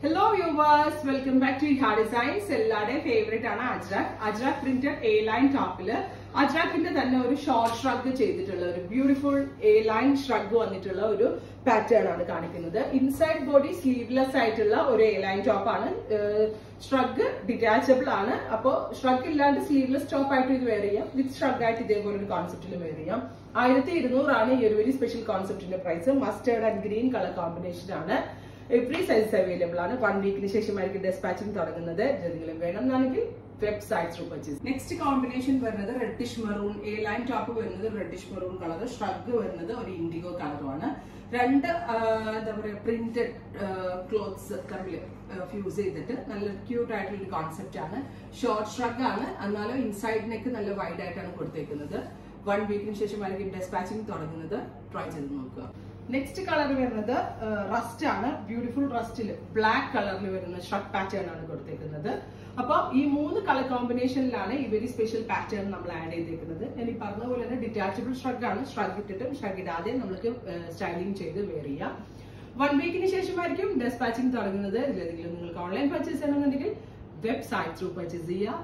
Hello viewers, welcome back to Iha Designs. Ellade favorite ആണ് ajrak printed A-line ടോപ്പില് അജ്രകിന്റെ തന്നെ ഒരു short shrug ചെയ്തിട്ടുള്ള ഒരു ബ്യൂട്ടിഫുൾ A-line ഷ്രഗ് വന്നിട്ടുള്ള ഒരു പാറ്റേൺ ആണ് കാണിക്കുന്നത്. ഇൻസൈഡ് ബോഡി സ്ലീവ്ലെസ് ആയിട്ടുള്ള ഒരു A-line ടോപ്പ് ആണ്. ഷ്രഗ് ഡിറ്റാച്ചബിൾ ആണ്. അപ്പോൾ ഷ്രഗ് ഇല്ലാണ്ട് സ്ലീവ്ലെസ് ടോപ്പ് ആയിട്ട് ഇത് വെയർ ചെയ്യാം. വിത്ത് ഷ്രഗ് ആയിട്ട് ഇതേപോലെ ഒരു കോൺസെപ്റ്റിൽ വെയർ ചെയ്യാം. 1200 ആണ് ഈ ഒരു വെരി സ്പെഷ്യൽ കോൺസെപ്റ്റിന്റെ price. Mustard and green colour combination ആണ്. എവറി സൈസ് അവൈലബിൾ ആണ്. 1 വീക്കിന് ശേഷമായിരിക്കും ഡെസ്പാച്ചിങ് തുടങ്ങുന്നത്. എന്തെങ്കിലും വേണമെന്നാണെങ്കിൽ website through purchase. Next combination വരുന്നത് റെഡിഷ് മെറൂൺ. A-line ടോപ്പ് വരുന്നത് റെഡിഷ് മെറൂൺ കളർ, ഷ്രഗ് വരുന്നത് ഒരു ഇൻഡിഗോ കളറുമാണ്. രണ്ട് എന്താ പറയുക പ്രിന്റഡ് ക്ലോത്ത്സ് തമ്മിൽ ഫ്യൂസ് ചെയ്തിട്ട് നല്ല ക്യൂട്ട് ആയിട്ടുള്ള ഒരു കോൺസെപ്റ്റ് ആണ്. ഷോർട്ട് ഷ്രഗ് ആണ്, എന്നാലും ഇൻസൈഡ് നെക്ക് നല്ല വൈഡ് ആയിട്ടാണ് കൊടുത്തേക്കുന്നത്. 1 വീക്കിന് ശേഷമായിരിക്കും ഡെസ്പാച്ചിങ് തുടങ്ങുന്നത്. ട്രൈ ചെയ്ത് നോക്കുക. നെക്സ്റ്റ് കളർ വരുന്നത് റസ്റ്റ് ആണ്. ബ്യൂട്ടിഫുൾ റസ്റ്റില് ബ്ലാക്ക് കളറിൽ വരുന്ന ഷ്രഗ് പാറ്റേൺ ആണ് കൊടുത്തേക്കുന്നത്. അപ്പൊ ഈ 3 കളർ കോമ്പിനേഷനിലാണ് ഈ വെരി സ്പെഷ്യൽ പാറ്റേൺ നമ്മൾ ആഡ് ചെയ്തേക്കുന്നത്. ഞാൻ ഈ പറഞ്ഞ പോലെ തന്നെ ഡിറ്റാച്ചബിൾ ഷ്രഗ് ആണ്. ഷ്രഗ് ഇട്ടിട്ടും ഷ്രഗ് ഇടാതെ നമുക്ക് സ്റ്റൈലിംഗ് ചെയ്ത് വെയർ ചെയ്യാം. 1 വീക്കിന് ശേഷമായിരിക്കും ഡെസ്പാച്ചിങ് തുടങ്ങുന്നത്. ഇതിലെന്തെങ്കിലും നിങ്ങൾക്ക് ഓൺലൈൻ പർച്ചേസ് ചെയ്യണമെന്നുണ്ടെങ്കിൽ വെബ്സൈറ്റ് ത്രൂ പർച്ചേസ് ചെയ്യാം.